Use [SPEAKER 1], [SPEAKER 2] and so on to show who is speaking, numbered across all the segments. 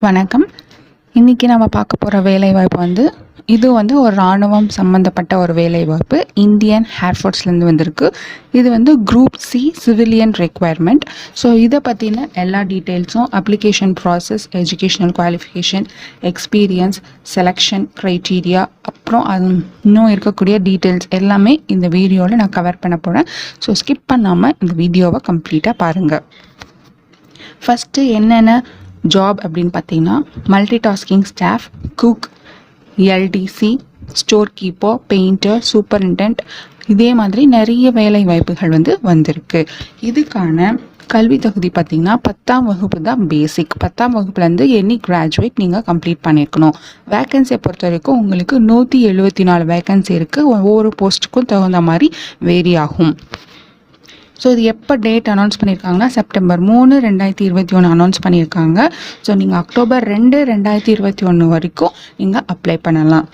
[SPEAKER 1] வணக்கம். இன்றைக்கி நம்ம பார்க்க போகிற வேலைவாய்ப்பு இது ஒரு இராணுவம் சம்மந்தப்பட்ட ஒரு வேலைவாய்ப்பு. இந்தியன் ஏர்ஃபோர்ஸ்லேருந்து வந்திருக்கு. இது group C civilian requirement. So இதை பற்றின எல்லா டீட்டெயில்ஸும் application process, educational qualification, experience, selection criteria, அப்புறம் அது இன்னும் இருக்கக்கூடிய டீட்டெயில்ஸ் எல்லாமே இந்த வீடியோவில் நான் கவர் பண்ண போகிறேன். ஸோ ஸ்கிப் பண்ணாமல் இந்த வீடியோவை கம்ப்ளீட்டாக பாருங்கள். ஃபஸ்ட்டு என்னென்ன ஜாப் அப்படின்னு பார்த்தீங்கன்னா, multi tasking staff, cook, LDC, store keeper, painter, superintendent, இதே மாதிரி நிறைய வேலை வாய்ப்புகள் வந்திருக்கு. இதுக்கான கல்வி தகுதி பார்த்திங்கன்னா 10ஆம் வகுப்பு தான் பேசிக். 10ஆம் வகுப்புலேருந்து எனி கிராஜுவேட் நீங்கள் கம்ப்ளீட் பண்ணியிருக்கணும். வேக்கன்சியை பொறுத்த வரைக்கும் உங்களுக்கு 174 வேக்கன்சி இருக்குது. ஒவ்வொரு போஸ்ட்டுக்கும் தகுந்த மாதிரி வேரி ஆகும். ஸோ இது எப்போ டேட் அனௌன்ஸ் பண்ணியிருக்காங்கன்னா, செப்டம்பர் 3, 2021 அனௌன்ஸ் பண்ணியிருக்காங்க. ஸோ நீங்கள் அக்டோபர் 2, 2021 வரைக்கும் நீங்கள் அப்ளை பண்ணலாம்.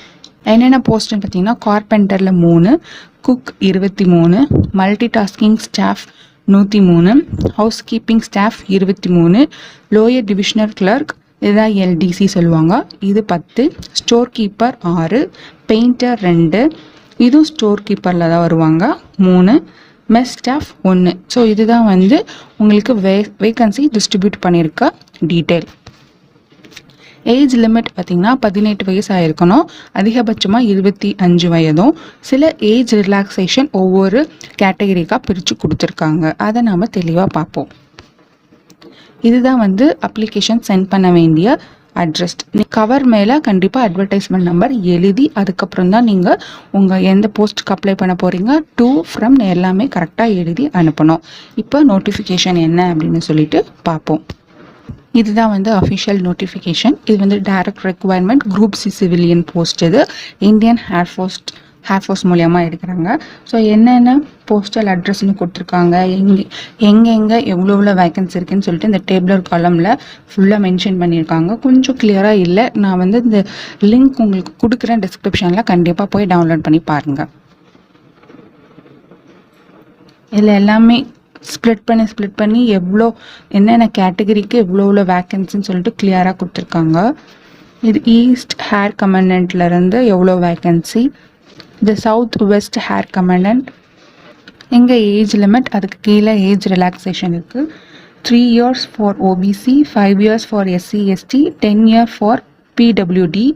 [SPEAKER 1] என்னென்ன போஸ்ட்டுன்னு பார்த்தீங்கன்னா, கார்பெண்டரில் 3, cook 23, multi tasking staff 103, house keeping staff 23, lower divisional clerk இதுதான் எல்டிசி சொல்லுவாங்க, இது 10, ஸ்டோர் கீப்பர் 6, பெயிண்டர் 2, இதுவும் ஸ்டோர் கீப்பரில் தான் வருவாங்க 3, மெஸ் ஸ்டாஃப் 1. ஸோ இதுதான் உங்களுக்கு வேக்கன்சி டிஸ்ட்ரிபியூட் பண்ணியிருக்க டீட்டெயில். ஏஜ் லிமிட் பார்த்திங்கன்னா 18 வயசு ஆகிருக்கணும். அதிகபட்சமாக 25 வயதும். சில ஏஜ் ரிலாக்ஸேஷன் ஒவ்வொரு கேட்டகரிக்காக பிரித்து கொடுத்துருக்காங்க. அதை நாம் தெளிவாக பார்ப்போம். இதுதான் அப்ளிகேஷன் சென்ட் பண்ண வேண்டிய அட்ரஸ். கவர் மேலே கண்டிப்பாக அட்வர்டைஸ்மெண்ட் நம்பர் எழுதி அதுக்கப்புறம் தான் நீங்கள் உங்கள் எந்த போஸ்ட்டுக்கு அப்ளை பண்ண போகிறீங்க, டு ஃப்ரம் எல்லாமே கரெக்டாக எழுதி அனுப்பணும். இப்போ நோட்டிஃபிகேஷன் என்ன அப்படின்னு சொல்லிட்டு பார்ப்போம். இதுதான் அஃபிஷியல் நோட்டிஃபிகேஷன். இது direct requirement group C civilian post. இது இந்தியன் ஏர்ஃபோர்ஸ் மூலியமாக எடுக்கிறாங்க. ஸோ என்னென்ன போஸ்டல் அட்ரஸ்ன்னு கொடுத்துருக்காங்க, எங்கே எவ்வளோ வேக்கன்சி இருக்குதுன்னு சொல்லிட்டு இந்த டேபிளர் காலமில் ஃபுல்லாக மென்ஷன் பண்ணியிருக்காங்க. கொஞ்சம் கிளியராக இல்லை. நான் இந்த லிங்க் உங்களுக்கு கொடுக்குறேன் டிஸ்கிரிப்ஷனில், கண்டிப்பாக போய் டவுன்லோட் பண்ணி பாருங்கள். இதில் எல்லாமே ஸ்ப்ளிட் பண்ணி எவ்வளோ என்னென்ன கேட்டகரிக்கு எவ்வளோ வேக்கன்சின்னு சொல்லிட்டு கிளியராக கொடுத்துருக்காங்க. இது ஈஸ்ட் ஹேர் கமாண்டன்ட்லேருந்து எவ்வளோ வேக்கன்சி, இது சவுத் வெஸ்ட் ஹேர் கமாண்டன்ட், எங்கே ஏஜ் லிமிட், அதுக்கு கீழே ஏஜ் ரிலாக்ஸேஷன் இருக்குது. 3 years for OBC, 5 years for SC ST, 10 years for PWD.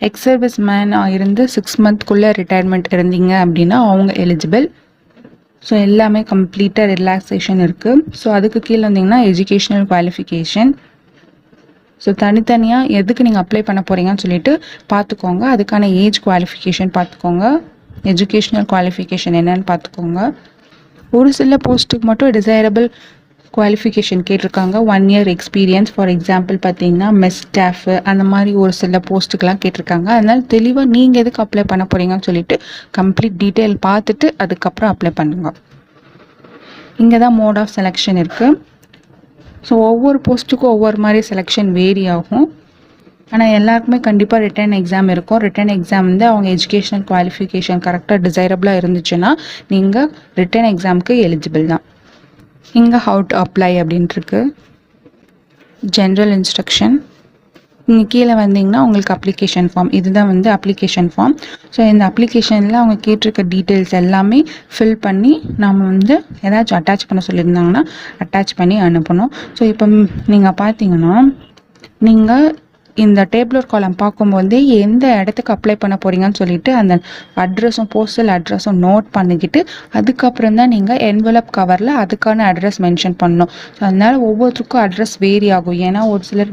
[SPEAKER 1] Ex service மேனாக இருந்து 6 monthக்குள்ளே ரிட்டையர்மெண்ட் இருந்தீங்க அப்படின்னா அவங்க எலிஜிபிள். ஸோ எல்லாமே கம்ப்ளீட்டாக ரிலாக்ஸேஷன் இருக்குது. ஸோ அதுக்கு கீழே வந்தீங்கன்னா எஜுகேஷ்னல் குவாலிஃபிகேஷன். ஸோ தனித்தனியாக எதுக்கு நீங்கள் அப்ளை பண்ண போகிறீங்கன்னு சொல்லிட்டு பார்த்துக்கோங்க. அதுக்கான ஏஜ் குவாலிஃபிகேஷன் பார்த்துக்கோங்க, எஜுகேஷ்னல் குவாலிஃபிகேஷன் என்னன்னு பார்த்துக்கோங்க. ஒரு சில போஸ்ட்டுக்கு மட்டும் டிசைரபிள் குவாலிஃபிகேஷன் கேட்டிருக்காங்க. 1 year எக்ஸ்பீரியன்ஸ், ஃபார் எக்ஸாம்பிள் பார்த்தீங்கன்னா மெஸ் ஸ்டாஃப், அந்த மாதிரி ஒரு சில போஸ்ட்டுக்கெலாம் கேட்டிருக்காங்க. அதனால் தெளிவாக நீங்கள் எதுக்கு அப்ளை பண்ண போகிறீங்கன்னு சொல்லிட்டு கம்ப்ளீட் டீட்டெயில் பார்த்துட்டு அதுக்கப்புறம் அப்ளை பண்ணுங்க. இங்கே தான் மோட் ஆஃப் செலெக்ஷன் இருக்குது. ஸோ ஒவ்வொரு போஸ்ட்டுக்கும் ஒவ்வொரு மாதிரி செலெக்ஷன் வேரி ஆகும். ஆனால் எல்லாருக்குமே கண்டிப்பாக ரிட்டன் எக்ஸாம் இருக்கும். ரிட்டன் எக்ஸாம் அவங்க எஜுகேஷனல் குவாலிஃபிகேஷன் கரெக்டாக டிசைரபிளாக இருந்துச்சுன்னா நீங்கள் ரிட்டன் எக்ஸாமுக்கு எலிஜிபிள் தான். இங்கே ஹவு டு அப்ளை அப்படின்ட்டுருக்கு. General instruction. நீங்கள் கீழே வந்தீங்கன்னா உங்களுக்கு அப்ளிகேஷன் ஃபார்ம். இதுதான் அப்ளிகேஷன் ஃபார்ம். ஸோ இந்த அப்ளிகேஷனில் அவங்க கேட்டிருக்க டீட்டெயில்ஸ் எல்லாமே ஃபில் பண்ணி நாம் ஏதாச்சும் அட்டாச் பண்ண சொல்லியிருந்தாங்கன்னா அட்டாச் பண்ணி அனுப்பணும். ஸோ இப்போ நீங்கள் பார்த்தீங்கன்னா நீங்கள் இந்த டேபிளர் காலம் பார்க்கும்போது எந்த இடத்துக்கு அப்ளை பண்ண போகிறீங்கன்னு சொல்லிட்டு அந்த அட்ரஸும் போஸ்டல் அட்ரஸும் நோட் பண்ணிக்கிட்டு அதுக்கப்புறம் தான் நீங்கள் என்வலப் கவரில் அதுக்கான அட்ரஸ் மென்ஷன் பண்ணணும். ஸோ அதனால் ஒவ்வொருத்தருக்கும் அட்ரஸ் வேரி ஆகும். ஏன்னா ஒரு சிலர்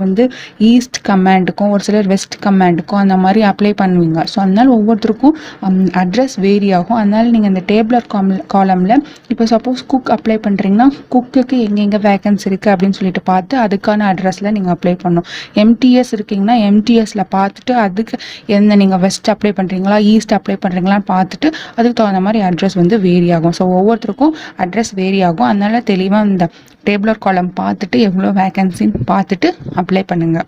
[SPEAKER 1] ஈஸ்ட் கமாண்டுக்கும் ஒரு சிலர் வெஸ்ட் கமாண்டுக்கும் அந்த மாதிரி அப்ளை பண்ணுவீங்க. ஸோ அதனால் ஒவ்வொருத்தருக்கும் அட்ரஸ் வேரி ஆகும். அதனால் நீங்கள் இந்த டேபிளர் காலமில் இப்போ சப்போஸ் குக் அப்ளை பண்ணுறீங்கன்னா குக்குக்கு எங்கெங்கே வேக்கன்சி இருக்குது அப்படின்னு சொல்லிட்டு பார்த்து அதுக்கான அட்ரஸில் நீங்கள் அப்ளை பண்ணணும். எம்டிஎஸ் இருக்குது எம்டிஎஸ்ல பார்த்துட்டு அதுக்கு எந்த நீங்கள் வெஸ்ட் அப்ளை பண்ணுறீங்களா ஈஸ்ட் அப்ளை பண்ணுறீங்களான்னு பார்த்துட்டு அதுக்கு தகுந்த மாதிரி அட்ரஸ் வேரி ஆகும். ஸோ ஒவ்வொருத்தருக்கும் அட்ரஸ் வேரி ஆகும். அதனால தெளிவாக இந்த டேபிளர் காலம் பார்த்துட்டு எவ்வளோ வேக்கன்சின்னு பார்த்துட்டு அப்ளை பண்ணுங்கள்.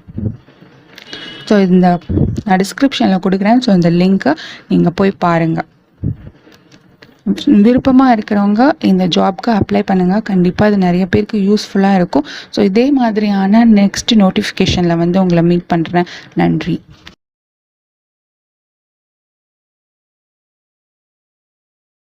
[SPEAKER 1] ஸோ இந்த நான் டிஸ்கிரிப்ஷனில் கொடுக்குறேன். ஸோ இந்த லிங்க்கை நீங்கள் போய் பாருங்கள். விருப்பமாக இருக்கிறவங்க இந்த ஜாப்க்கு அப்ளை பண்ணுங்கள். கண்டிப்பாக அது நிறைய பேருக்கு யூஸ்ஃபுல்லாக இருக்கும். ஸோ இதே மாதிரியான நெக்ஸ்ட் நோட்டிஃபிகேஷனில் வந்து உங்களை மீட் பண்ணுறேன். நன்றி.